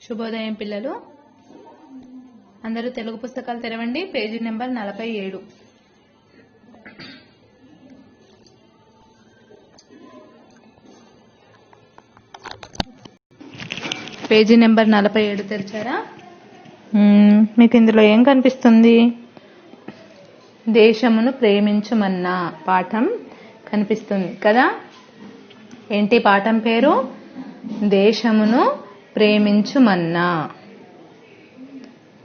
శుభోదయం పిల్లలు, అందరూ తెలుగు పుస్తకాలు తెరవండి. Page number 47. Page number 47 తెరిచారా? మీకు ఇందులో ఏం కనిపిస్తుంది? దేశమును ప్రేమించుమన్నా పాఠం కనిపిస్తుంది కదా. ఏంటి పాఠం పేరు? దేశమును ప్రేమించుమన్నా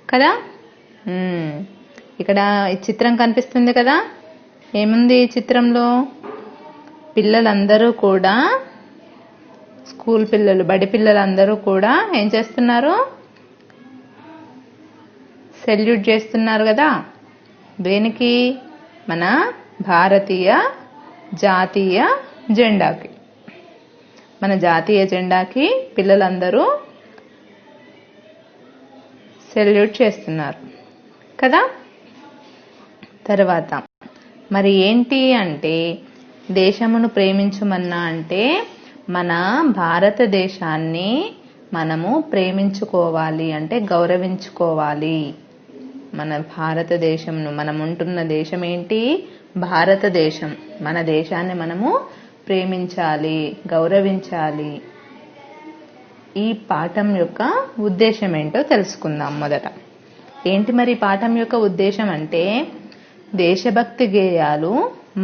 కదా. ఇక్కడ ఈ చిత్రం కనిపిస్తుంది కదా. ఏముంది ఈ చిత్రంలో? పిల్లలందరూ కూడా, స్కూల్ పిల్లలు, బడి పిల్లలందరూ కూడా ఏం చేస్తున్నారు? సెల్యూట్ చేస్తున్నారు కదా. దేనికి? మన భారతీయ జాతీయ జెండాకి. మన జాతీయ జెండాకి పిల్లలందరూ సెల్యూట్ చేస్తున్నారు కదా. తర్వాత మరి ఏంటి అంటే, దేశమును ప్రేమించుమన్నా అంటే మన భారతదేశాన్ని మనము ప్రేమించుకోవాలి, అంటే గౌరవించుకోవాలి. మన భారతదేశంను, మనం ఉంటున్న దేశం ఏంటి? భారతదేశం. మన దేశాన్ని మనము ప్రేమించాలి, గౌరవించాలి. ఈ పాఠం యొక్క ఉద్దేశం ఏంటో తెలుసుకుందాం. మొదట ఏంటి మరి పాఠం యొక్క ఉద్దేశం అంటే, దేశభక్తి గేయాలు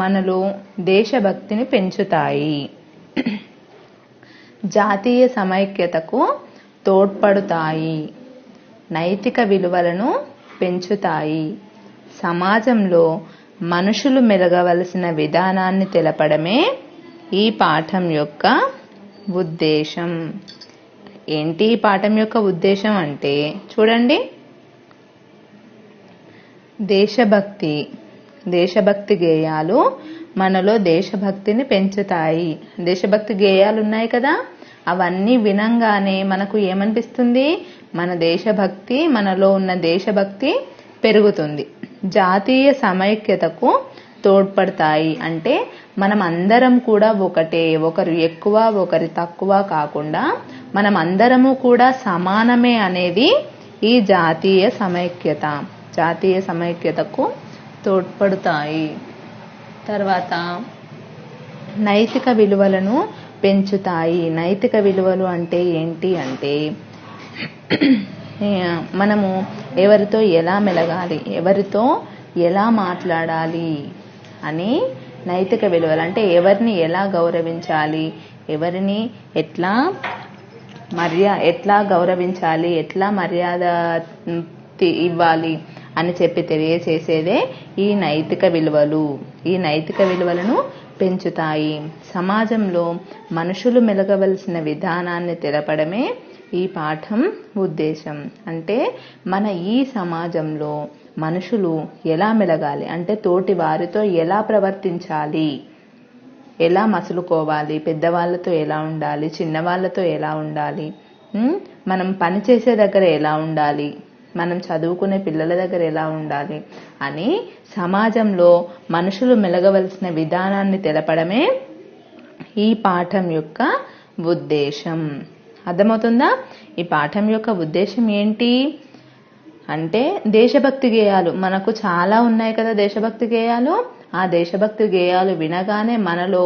మనలో దేశభక్తిని పెంచుతాయి, జాతీయ సమైక్యతకు తోడ్పడుతాయి, నైతిక విలువలను పెంచుతాయి, సమాజంలో మనుషులు మెలగవలసిన విధానాన్ని తెలపడమే ఈ పాఠం యొక్క ఉద్దేశం. ఏంటి ఈ పాఠం యొక్క ఉద్దేశం అంటే, చూడండి, దేశభక్తి గేయాలు మనలో దేశభక్తిని పెంచుతాయి. దేశభక్తి గేయాలు ఉన్నాయి కదా, అవన్నీ వినంగానే మనకు ఏమనిపిస్తుంది? మన దేశభక్తి, మనలో ఉన్న దేశభక్తి పెరుగుతుంది. జాతీయ సమైక్యతకు తోడ్పడతాయి అంటే మనం అందరం కూడా ఒకటే, ఒకరు ఎక్కువ ఒకరి తక్కువ కాకుండా మనం అందరము కూడా సమానమే అనేది ఈ జాతీయ సమైక్యతకు తోడ్పడతాయి. తర్వాత నైతిక విలువలను పెంచుతాయి. నైతిక విలువలు అంటే ఏంటి అంటే, మనము ఎవరితో ఎలా మెలగాలి, ఎవరితో ఎలా మాట్లాడాలి అని నైతిక విలువలు అంటే, ఎవరిని ఎలా గౌరవించాలి, ఎవరిని ఎట్లా గౌరవించాలి, ఎట్లా మర్యాద ఇవ్వాలి అని చెప్పి తెలియచేసేదే ఈ నైతిక విలువలు. ఈ నైతిక విలువలను పెంచుతాయి. సమాజంలో మనుషులు మెలగవలసిన విధానాన్ని తెలపడమే ఈ పాఠం ఉద్దేశం. అంటే మన ఈ సమాజంలో మనుషులు ఎలా మెలగాలి అంటే, తోటి వారితో ఎలా ప్రవర్తించాలి, ఎలా మసులుకోవాలి, పెద్దవాళ్ళతో ఎలా ఉండాలి, చిన్నవాళ్ళతో ఎలా ఉండాలి, మనం పనిచేసే దగ్గర ఎలా ఉండాలి, మనం చదువుకునే పిల్లల దగ్గర ఎలా ఉండాలి అని సమాజంలో మనుషులు మెలగవలసిన విధానాన్ని తెలపడమే ఈ పాఠం యొక్క ఉద్దేశం. అర్థమవుతుందా? ఈ పాఠం యొక్క ఉద్దేశం ఏంటి అంటే, దేశభక్తి గేయాలు మనకు చాలా ఉన్నాయి కదా. దేశభక్తి గేయాలు, ఆ దేశభక్తి గేయాలు వినగానే మనలో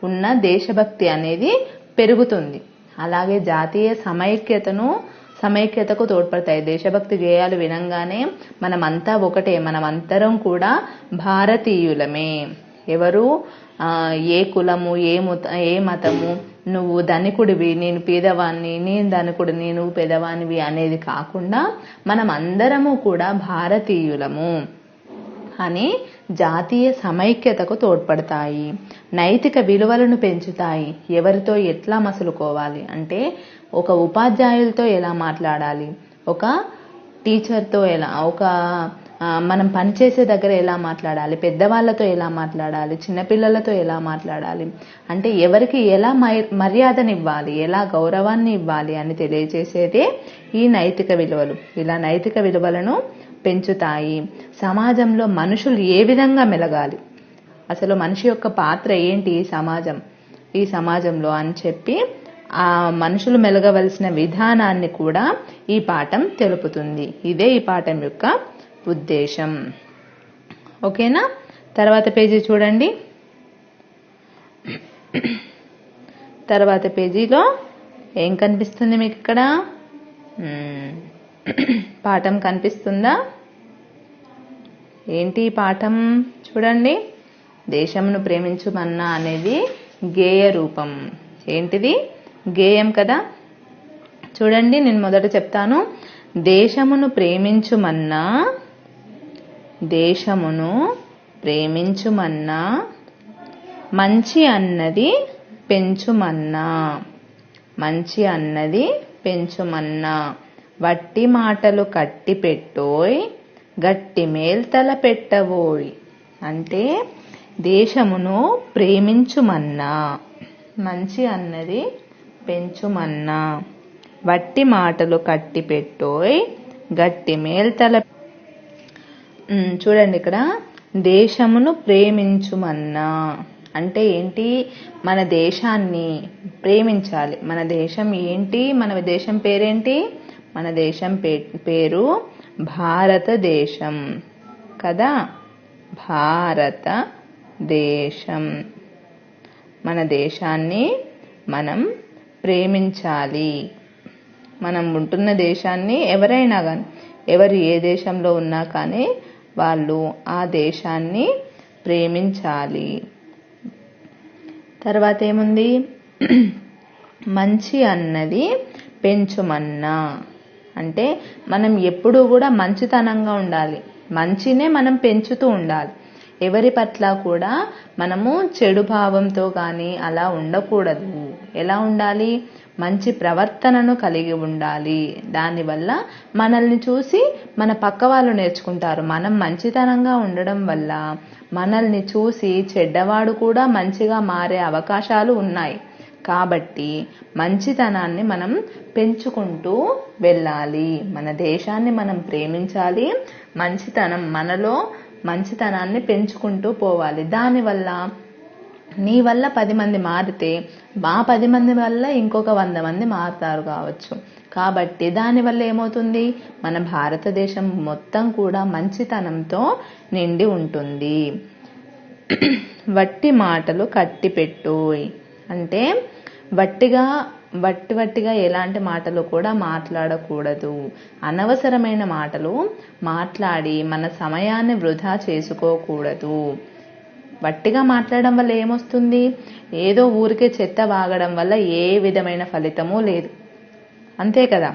ఉన్న దేశభక్తి అనేది పెరుగుతుంది. అలాగే జాతీయ సమైక్యతకు తోడ్పడతాయి. దేశభక్తి గేయాలు వినంగానే మనమంతా ఒకటే, మనమంతరం కూడా భారతీయులమే. ఎవరు, ఏ కులము, ఏ మతము, నువ్వు ధనికుడివి నేను పేదవాణ్ణి, నేను ధనికుడిని నువ్వు పేదవానివి అనేది కాకుండా మనం అందరము కూడా భారతీయులము అని జాతీయ సమైక్యతకు తోడ్పడతాయి. నైతిక విలువలను పెంచుతాయి. ఎవరితో ఎట్లా మసులుకోవాలి అంటే, ఒక ఉపాధ్యాయులతో ఎలా మాట్లాడాలి, ఒక టీచర్తో ఎలా, మనం పనిచేసే దగ్గర ఎలా మాట్లాడాలి, పెద్దవాళ్ళతో ఎలా మాట్లాడాలి, చిన్నపిల్లలతో ఎలా మాట్లాడాలి అంటే, ఎవరికి ఎలా మర్యాదనివ్వాలి, ఎలా గౌరవాన్ని ఇవ్వాలి అని తెలియజేసేదే ఈ నైతిక విలువలు. ఇలా నైతిక విలువలను పెంచుతాయి. సమాజంలో మనుషులు ఏ విధంగా మెలగాలి, అసలు మనిషి యొక్క పాత్ర ఏంటి ఈ సమాజంలో అని చెప్పి ఆ మనుషులు మెలగవలసిన విధానాన్ని కూడా ఈ పాఠం తెలుపుతుంది. ఇదే ఈ పాఠం యొక్క ఉద్దేశం. ఓకేనా? తర్వాత పేజీ చూడండి. తర్వాత పేజీలో ఏం కనిపిస్తుంది మీకు ఇక్కడ? పాఠం కనిపిస్తుందా? ఏంటి పాఠం? చూడండి. దేశమును ప్రేమించుమన్నా అనేది గేయ రూపం. ఏంటిది? గేయం కదా. చూడండి, నేను మొదట చెప్తాను. దేశమును ప్రేమించుమన్నా, దేశమును ప్రేమించుమన్నా, మంచి అన్నది పెంచుమన్నా, మంచి అన్నది పెంచుమన్నా, వట్టి మాటలు కట్టి పెట్టోయ్, గట్టి మేల్తల పెట్టవోయ్. అంటే దేశమును ప్రేమించుమన్నా, మంచి అన్నది పెంచుమన్నా, వట్టి మాటలు కట్టి పెట్టోయ్, గట్టి మేల్తల. చూడండి, ఇక్కడ దేశమును ప్రేమించుమన్నా అంటే ఏంటి? మన దేశాన్ని ప్రేమించాలి. మన దేశం ఏంటి? మన దేశం పేరేంటి? మన దేశం పేరు భారతదేశం కదా. భారతదేశం. మన దేశాన్ని మనం ప్రేమించాలి. మనం ఉంటున్న దేశాన్ని ఎవరైనా కానీ, ఎవరు ఏ దేశంలో ఉన్నా కానీ వాళ్ళు ఆ దేశాన్ని ప్రేమించాలి. తర్వాత ఏముంది? మంచి అన్నది పెంచుమన్నా అంటే మనం ఎప్పుడూ కూడా మంచితనంగా ఉండాలి. మంచినే మనం పెంచుతూ ఉండాలి. ఎవరి పట్ల కూడా మనము చెడు భావంతో కానీ అలా ఉండకూడదు. ఎలా ఉండాలి? మంచి ప్రవర్తనను కలిగి ఉండాలి. దానివల్ల మనల్ని చూసి మన పక్క వాళ్ళు నేర్చుకుంటారు. మనం మంచితనంగా ఉండడం వల్ల మనల్ని చూసి చెడ్డవాడు కూడా మంచిగా మారే అవకాశాలు ఉన్నాయి. కాబట్టి మంచితనాన్ని మనం పెంచుకుంటూ వెళ్ళాలి. మన దేశాన్ని మనం ప్రేమించాలి. మనలో మంచితనాన్ని పెంచుకుంటూ పోవాలి. దానివల్ల నీ వల్ల 10 మంది మారితే మా 10 మంది వల్ల ఇంకొక 100 మంది మారుతారు కావచ్చు. కాబట్టి దానివల్ల ఏమవుతుంది? మన భారతదేశం మొత్తం కూడా మంచితనంతో నిండి ఉంటుంది. వట్టి మాటలు కట్టి పెట్టోయ్ అంటే వట్టిగా ఎలాంటి మాటలు కూడా మాట్లాడకూడదు. అనవసరమైన మాటలు మాట్లాడి మన సమయాన్ని వృధా చేసుకోకూడదు. వట్టిగా మాట్లాడడం వల్ల ఏమొస్తుంది? ఏదో ఊరికే చెత్త వాగడం వల్ల ఏ విధమైన ఫలితమూ లేదు. అంతే కదా.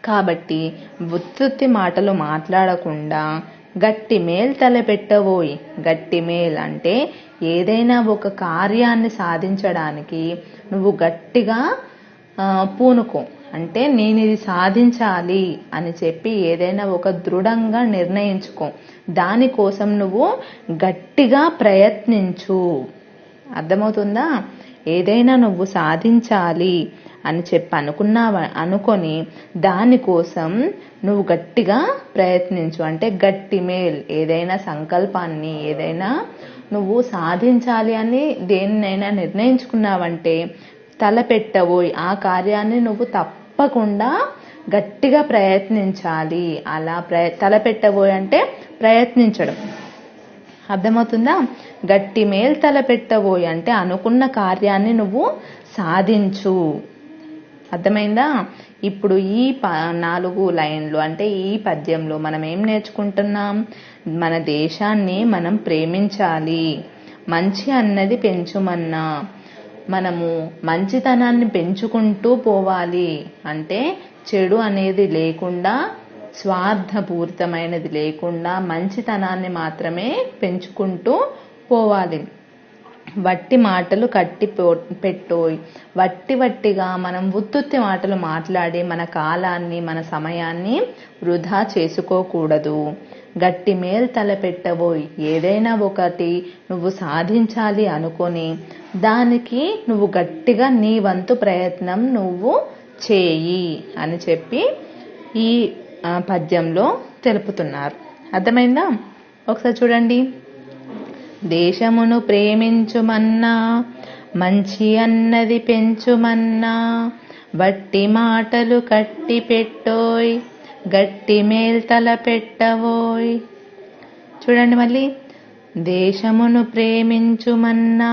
కాబట్టి ఉత్తుత్తి మాటలు మాట్లాడకుండా గట్టి మేల్ తలపెట్టవోయ్. గట్టి మేల్ అంటే ఏదైనా ఒక కార్యాన్ని సాధించడానికి నువ్వు గట్టిగా పూనుకో. అంటే నేను ఇది సాధించాలి అని చెప్పి ఏదైనా ఒక దృఢంగా నిర్ణయించుకో. దానికోసం నువ్వు గట్టిగా ప్రయత్నించు. అర్థమవుతుందా? ఏదైనా నువ్వు సాధించాలి అని చెప్పి అనుకొని దానికోసం నువ్వు గట్టిగా ప్రయత్నించు. అంటే గట్టి మేల్. ఏదైనా సంకల్పాన్ని, ఏదైనా నువ్వు సాధించాలి అని దేన్నైనా నిర్ణయించుకున్నావంటే తలపెట్టబోయి ఆ కార్యాన్ని నువ్వు తప్పకుండా గట్టిగా ప్రయత్నించాలి. అలా తలపెట్టబోయి అంటే ప్రయత్నించడం. అర్థమవుతుందా? గట్టి మేల్ తలపెట్టబోయి అంటే అనుకున్న కార్యాన్ని నువ్వు సాధించు. అర్థమైందా? ఇప్పుడు ఈ 4 లైన్లు అంటే ఈ పద్యంలో మనం ఏం నేర్చుకుంటున్నాం? మన దేశాన్ని మనం ప్రేమించాలి. మంచి అన్నది పెంచుమన్నా మనము మంచితనాన్ని పెంచుకుంటూ పోవాలి. అంటే చెడు అనేది లేకుండా, స్వార్థపూరితమైనది లేకుండా మంచితనాన్ని మాత్రమే పెంచుకుంటూ పోవాలి. వట్టి మాటలు కట్టి పెట్టోయ్. వట్టిగా మనం ఉత్తుత్తి మాటలు మాట్లాడి మన కాలాన్ని, మన సమయాన్ని వృధా చేసుకోకూడదు. గట్టి మేల్ తలపెట్టబోయ్. ఏదైనా ఒకటి నువ్వు సాధించాలి అనుకొని దానికి నువ్వు గట్టిగా నీ వంతు ప్రయత్నం నువ్వు చేయి అని చెప్పి ఈ పద్యంలో తెలుపుతున్నారు. అర్థమైందా? ఒకసారి చూడండి. దేశమును ప్రేమించుమన్నా మంచి అన్నది పెంచుమన్నా వట్టి మాటలు కట్టి పెట్టోయ్ గట్టి మేల్తల పెట్టవోయ్. చూడండి మళ్ళీ, దేశమును ప్రేమించుమన్నా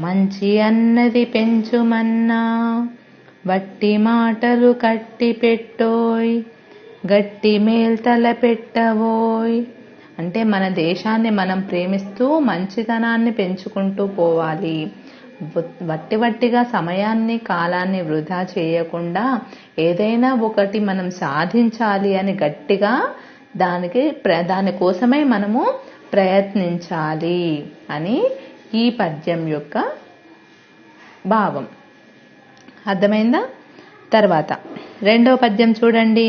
మంచి అన్నది పెంచుమన్నా వట్టి మాటలు కట్టి పెట్టోయ్ గట్టి మేల్తల పెట్టవోయ్. అంటే మన దేశాన్ని మనం ప్రేమిస్తూ మంచితనాన్ని పెంచుకుంటూ పోవాలి. వట్టిగా సమయాన్ని కాలాన్ని వృధా చేయకుండా ఏదైనా ఒకటి మనం సాధించాలి అని గట్టిగా దానికోసమై మనము ప్రయత్నించాలి అని ఈ పద్యం యొక్క భావం. అర్థమైందా? తర్వాత రెండవ పద్యం చూడండి.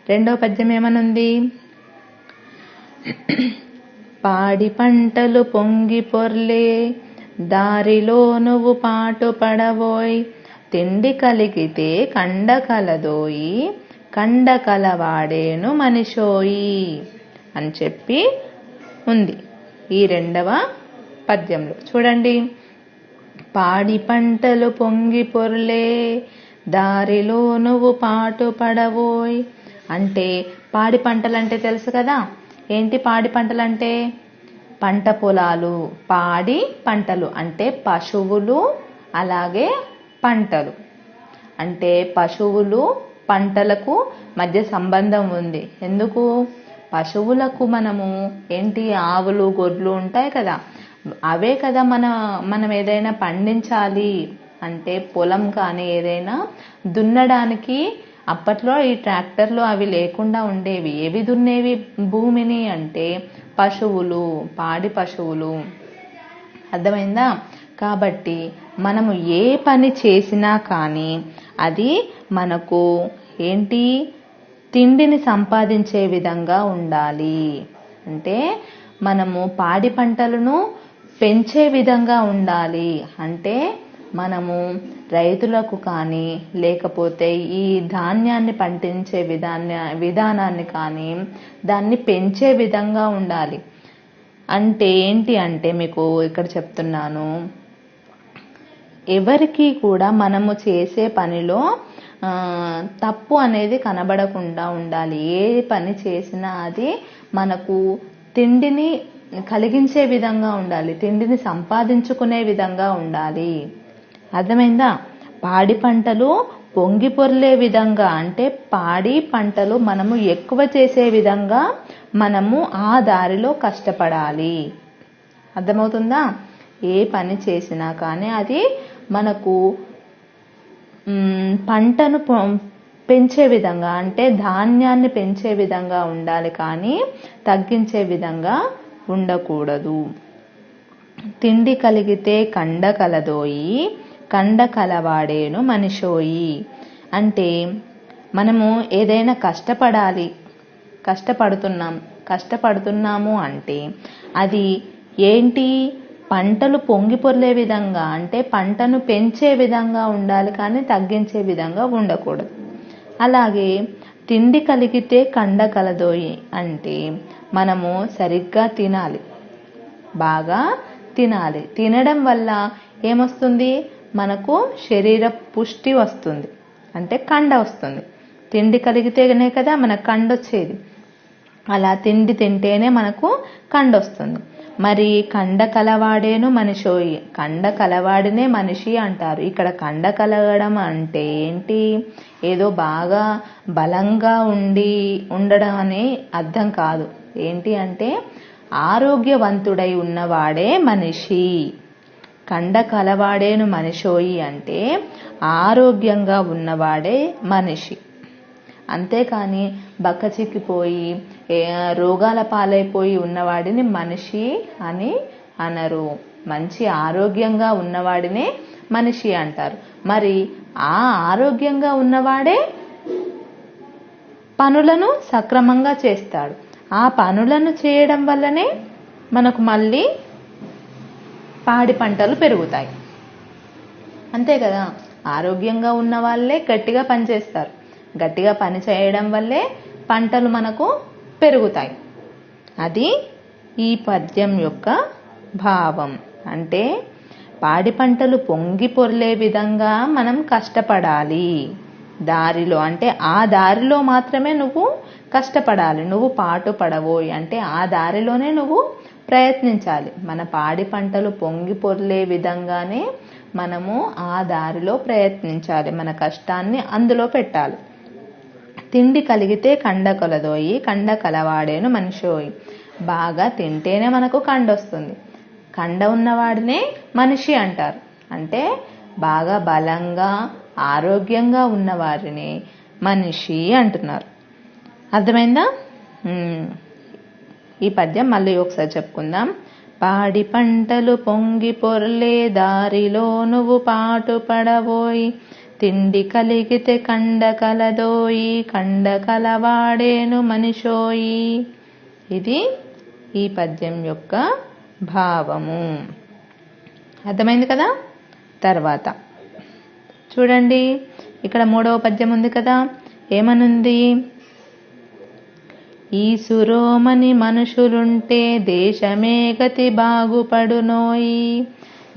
రెండవ పద్యం ఏమనుంది? పాడి పంటలు పొంగి పొర్లే దారిలో నువ్వు పాటు పడవోయ్ తిండి కలిగితే కండ కలదోయి కండ కలవాడేను మనిషోయి అని చెప్పి ఉంది ఈ రెండవ పద్యంలో. చూడండి, పాడి పంటలు పొంగి పొర్లే దారిలో నువ్వు పాటు పడవోయ్ అంటే పాడి పంటలు అంటే తెలుసు కదా. ఏంటి పాడి పంటలు అంటే? పంట పొలాలు. పాడి పంటలు అంటే పశువులు, అలాగే పంటలు. అంటే పశువులు పంటలకు మధ్య సంబంధం ఉంది. ఎందుకు? పశువులకు మనము ఏంటి, ఆవులు గొడ్లు ఉంటాయి కదా, అవే కదా మనం ఏదైనా పండించాలి అంటే పొలం కానీ ఏదైనా దున్నడానికి అప్పట్లో ఈ ట్రాక్టర్లు అవి లేకుండా ఉండేవి. ఏవి దున్నేవి భూమిని అంటే పశువులు, పాడి పశువులు. అర్థమైందా? కాబట్టి మనము ఏ పని చేసినా కానీ అది మనకు ఏంటి, తిండిని సంపాదించే విధంగా ఉండాలి. అంటే మనము పాడి పంటలను పెంచే విధంగా ఉండాలి. అంటే మనము రైతులకు కానీ లేకపోతే ఈ ధాన్యాన్ని పండించే విధానాన్ని కానీ దాన్ని పెంచే విధంగా ఉండాలి. అంటే ఏంటి అంటే మీకు ఇక్కడ చెప్తున్నాను, ఎవరికి కూడా మనము చేసే పనిలో తప్పు అనేది కనబడకుండా ఉండాలి. ఏ పని చేసినా అది మనకు తిండిని కలిగించే విధంగా ఉండాలి, తిండిని సంపాదించుకునే విధంగా ఉండాలి. అర్థమైందా? పాడి పంటలు పొంగి పొర్లే విధంగా అంటే పాడి పంటలు మనము ఎక్కువ చేసే విధంగా మనము ఆ దారిలో కష్టపడాలి. అర్థమవుతుందా? ఏ పని చేసినా కానీ అది మనకు పంటను పెంచే విధంగా అంటే ధాన్యాన్ని పెంచే విధంగా ఉండాలి, కానీ తగ్గించే విధంగా ఉండకూడదు. తిండి కలిగితే కండ కలదోయి కండ కలవాడేను మనిషోయి అంటే మనము ఏదైనా కష్టపడుతున్నాము అంటే అది ఏంటి, పంటలు పొంగి పొర్లే విధంగా అంటే పంటను పెంచే విధంగా ఉండాలి, కానీ తగ్గించే విధంగా ఉండకూడదు. అలాగే తిండి కలిగితే కండ కలదోయి అంటే మనము సరిగ్గా తినాలి, బాగా తినాలి. తినడం వల్ల ఏమొస్తుంది, మనకు శరీర పుష్టి వస్తుంది, అంటే కండ వస్తుంది. తిండి కలిగితేనే కదా మనకు కండ వచ్చేది. అలా తిండి తింటేనే మనకు కండ వస్తుంది. మరి కండ కలవాడేను మనిషోయి, కండ కలవాడినే మనిషి అంటారు. ఇక్కడ కండ కలగడం అంటే ఏంటి, ఏదో బాగా బలంగా ఉండడం అనే అర్థం కాదు. ఏంటి అంటే ఆరోగ్యవంతుడై ఉన్నవాడే మనిషి. కండ కలవాడేను మనిషోయి అంటే ఆరోగ్యంగా ఉన్నవాడే మనిషి. అంతేకాని బక్కచిక్కిపోయి రోగాల పాలైపోయి ఉన్నవాడిని మనిషి అని అనరు. మంచి ఆరోగ్యంగా ఉన్నవాడినే మనిషి అంటారు. మరి ఆ ఆరోగ్యంగా ఉన్నవాడే పనులను సక్రమంగా చేస్తాడు. ఆ పనులను చేయడం వల్లనే మనకు మళ్ళీ పాడి పంటలు పెరుగుతాయి. అంతే కదా, ఆరోగ్యంగా ఉన్న వాళ్ళే గట్టిగా పనిచేస్తారు. గట్టిగా పని చేయడం వల్లే పంటలు మనకు పెరుగుతాయి. అది ఈ పద్యం యొక్క భావం. అంటే పాడి పంటలు పొంగి పొర్లే విధంగా మనం కష్టపడాలి. దారిలో అంటే ఆ దారిలో మాత్రమే నువ్వు కష్టపడాలి. నువ్వు పాటు పడవోయి అంటే ఆ దారిలోనే నువ్వు ప్రయత్నించాలి. మన పాడి పంటలు పొంగి పొర్లే విధంగానే మనము ఆ దారిలో ప్రయత్నించాలి. మన కష్టాన్ని అందులో పెట్టాలి. తిండి కలిగితే కండ కొలదోయి, కండ కలవాడేను మనిషోయి. బాగా తింటేనే మనకు కండ వస్తుంది. కండ ఉన్నవాడినే మనిషి అంటారు. అంటే బాగా బలంగా ఆరోగ్యంగా ఉన్నవారిని మనిషి అంటున్నారు. అర్థమైందా? ఈ పద్యం మళ్ళీ ఒకసారి చెప్పుకుందాం. పాడి పంటలు పొంగి పొర్లే దారిలో నువ్వు పాటు పడబోయి, తిండి కలిగితే కండ కలదోయి, కండ కలవాడేను మనిషోయి. ఇది ఈ పద్యం యొక్క భావము. అర్థమైంది కదా? తర్వాత చూడండి, ఇక్కడ 3వ పద్యం ఉంది కదా, ఏమనుంది? ఈ సురోమని మనుషులుంటే దేశమే గతి బాగుపడునోయి,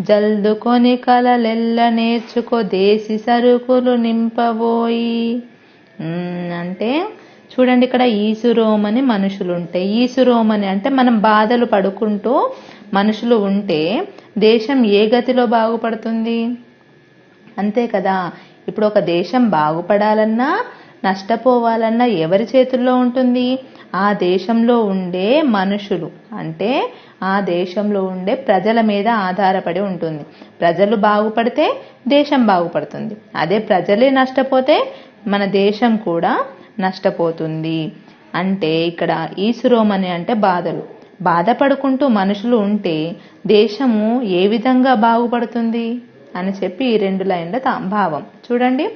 జల్దుకొని కలలెల్ల నేర్చుకో దేశి సరుకులు నింపబోయి. అంటే చూడండి, ఇక్కడ ఈసురోమని మనుషులుంటే, ఈసురోమని అంటే మనం బాధలు పడుకుంటూ మనుషులు ఉంటే దేశం ఏ గతిలో బాగుపడుతుంది? అంతే కదా. ఇప్పుడు ఒక దేశం బాగుపడాలన్నా నష్టపోవాలన్నా ఎవరి చేతుల్లో ఉంటుంది? ఆ దేశంలో ఉండే మనుషులు అంటే ఆ దేశంలో ఉండే ప్రజల మీద ఆధారపడి ఉంటుంది. ప్రజలు బాగుపడితే దేశం బాగుపడుతుంది. అదే ప్రజలే నష్టపోతే మన దేశం కూడా నష్టపోతుంది. అంటే ఇక్కడ ఈసురోమని అంటే బాధలు, బాధపడుకుంటూ మనుషులు ఉంటే దేశము ఏ విధంగా బాగుపడుతుంది అని చెప్పి ఈ 2 లైన్ల భావం చూడండి.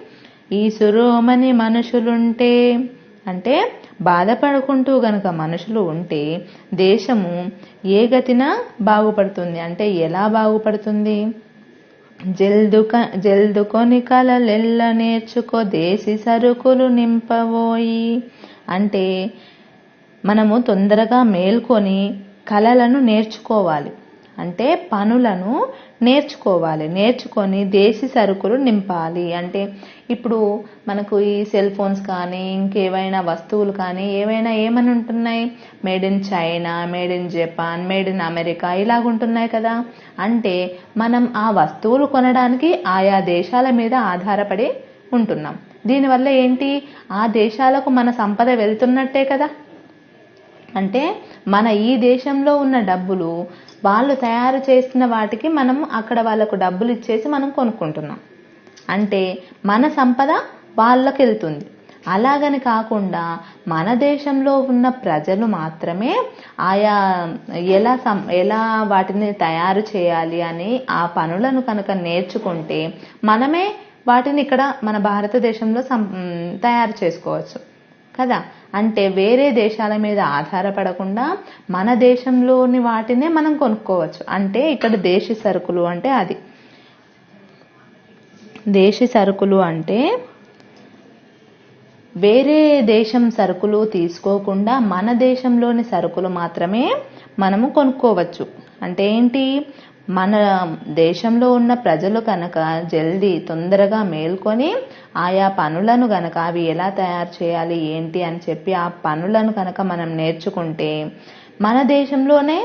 ఈసురోమని మనుషులుంటే అంటే బాధపడుకుంటూ గనక మనుషులు ఉంటే దేశము ఏ గతిన బాగుపడుతుంది అంటే ఎలా బాగుపడుతుంది? జల్దుకొని కలలెల్ల నేర్చుకో దేశి సరుకులు నింపబోయి. అంటే మనము తొందరగా మేల్కొని కళలను నేర్చుకోవాలి. అంటే పనులను నేర్చుకోవాలి. నేర్చుకొని దేశీ సరుకులు నింపాలి. అంటే ఇప్పుడు మనకు ఈ సెల్ ఫోన్స్ కానీ ఇంకేవైనా వస్తువులు కానీ ఏవైనా ఏమని ఉంటున్నాయి? Made in China, made in Japan, made in America ఇలాగుంటున్నాయి కదా. అంటే మనం ఆ వస్తువులు కొనడానికి ఆయా దేశాల మీద ఆధారపడి ఉంటున్నాం. దీనివల్ల ఏంటి? ఆ దేశాలకు మన సంపద వెళ్తున్నట్టే కదా. అంటే మన ఈ దేశంలో ఉన్న డబ్బులు వాళ్ళు తయారు చేసిన వాటికి మనం అక్కడ వాళ్ళకు డబ్బులు ఇచ్చేసి మనం కొనుక్కుంటున్నాం. అంటే మన సంపద వాళ్ళకి వెళ్తుంది. అలాగని కాకుండా మన దేశంలో ఉన్న ప్రజలు మాత్రమే ఆయా ఎలా వాటిని తయారు చేయాలి అని ఆ పనులను కనుక నేర్చుకుంటే మనమే వాటిని ఇక్కడ మన భారతదేశంలో తయారు చేసుకోవచ్చు కదా. అంటే వేరే దేశాల మీద ఆధారపడకుండా మన దేశంలోని వాటినే మనం కొనుక్కోవచ్చు. అంటే ఇక్కడ దేశీ సరుకులు అంటే అది. దేశీ సరుకులు అంటే వేరే దేశం సరుకులు తీసుకోకుండా మన దేశంలోని సరుకులు మాత్రమే మనము కొనుక్కోవచ్చు. అంటే ఏంటి? మన దేశంలో ఉన్న ప్రజలు కనుక తొందరగా మేల్కొని ఆయా పనులను గనక అవి ఎలా తయారు చేయాలి ఏంటి అని చెప్పి ఆ పనులను కనుక మనం నేర్చుకుంటే మన దేశంలోనే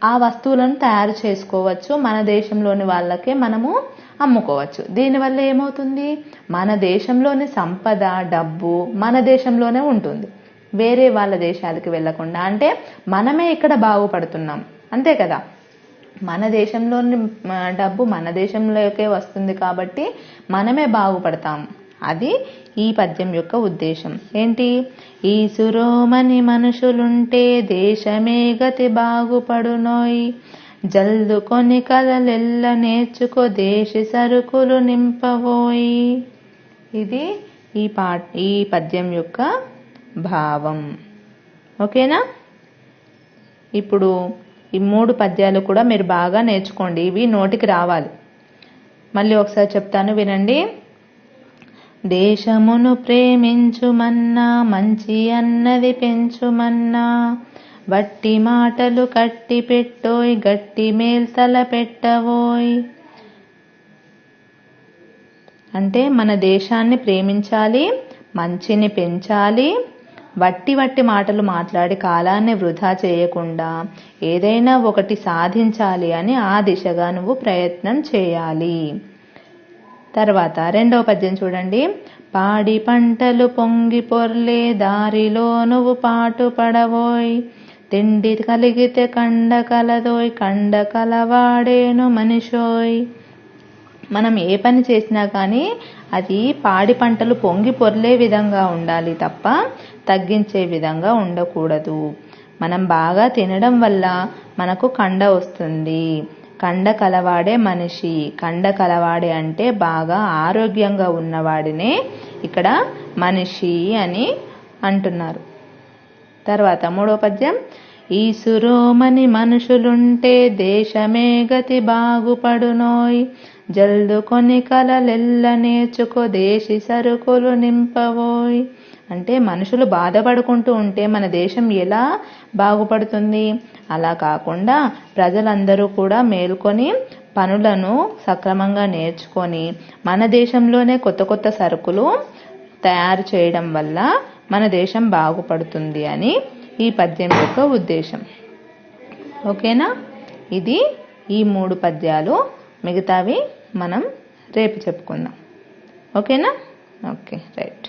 ఆ వస్తువులను తయారు చేసుకోవచ్చు. మన దేశంలోని వాళ్ళకే మనము అమ్ముకోవచ్చు. దీనివల్ల ఏమవుతుంది? మన దేశంలోని సంపద, డబ్బు మన దేశంలోనే ఉంటుంది, వేరే వాళ్ళ దేశాలకు వెళ్లకుండా. అంటే మనమే ఇక్కడ బాగుపడుతున్నాం, అంతే కదా. మన దేశంలోని డబ్బు మన దేశంలోకే వస్తుంది కాబట్టి మనమే బాగుపడతాం. అది ఈ పద్యం యొక్క ఉద్దేశం. ఏంటి? ఈ సురోమని మనుషులుంటే దేశమే గతి బాగుపడునోయ్, జల్దుకొని కలలెల్ల నేర్చుకో దేశి సరుకులు నింపబోయి. ఇది ఈ పద్యం యొక్క భావం. ఓకేనా? ఇప్పుడు ఈ 3 పద్యాలు కూడా మీరు బాగా నేర్చుకోండి. ఇవి నోటికి రావాలి. మళ్ళీ ఒకసారి చెప్తాను, వినండి. దేశమును ప్రేమించుమన్నా, మంచి అన్నది పెంచుమన్నా, వట్టి మాటలు కట్టి పెట్టోయ్ గట్టి మేల్తల పెట్టవోయ్. అంటే మన దేశాన్ని ప్రేమించాలి, మంచిని పెంచాలి, వట్టి వట్టి మాటలు మాట్లాడి కాలాన్ని వృధా చేయకుండా ఏదైనా ఒకటి సాధించాలి అని ఆ దిశగా నువ్వు ప్రయత్నం చేయాలి. తర్వాత రెండవ పద్యం చూడండి. పాడి పంటలు పొంగి పొర్లే దారిలో నువ్వు పాటు పడవోయ్. తిండి కలిగితే కండ కలదోయ్ కండ కలవాడేను మనిషోయ్. మనం ఏ పని చేసినా కానీ అది పాడి పంటలు పొంగి పొర్లే విధంగా ఉండాలి తప్ప తగ్గించే విధంగా ఉండకూడదు. మనం బాగా తినడం వల్ల మనకు కండ వస్తుంది. కండ కలవాడే మనిషి. కండ కలవాడే అంటే బాగా ఆరోగ్యంగా ఉన్నవాడినే ఇక్కడ మనిషి అని అంటున్నారు. తర్వాత మూడో పద్యం. ఈసురోమని మనుషులుంటే దేశమే గతి బాగుపడునోయ్. జల్దు కొని కలలెల్ల నేర్చుకో దేశి సరుకులు నింపవోయ్. అంటే మనుషులు బాధపడుకుంటూ ఉంటే మన దేశం ఎలా బాగుపడుతుంది? అలా కాకుండా ప్రజలందరూ కూడా మేల్కొని పనులను సక్రమంగా నేర్చుకొని మన దేశంలోనే కొత్త కొత్త సరుకులు తయారు చేయడం వల్ల మన దేశం బాగుపడుతుంది అని ఈ పద్యం యొక్క ఉద్దేశం. ఓకేనా? ఇది ఈ 3 పద్యాలు. మిగతావి మనం రేపు చెప్పుకుందాం. ఓకేనా? Okay, right.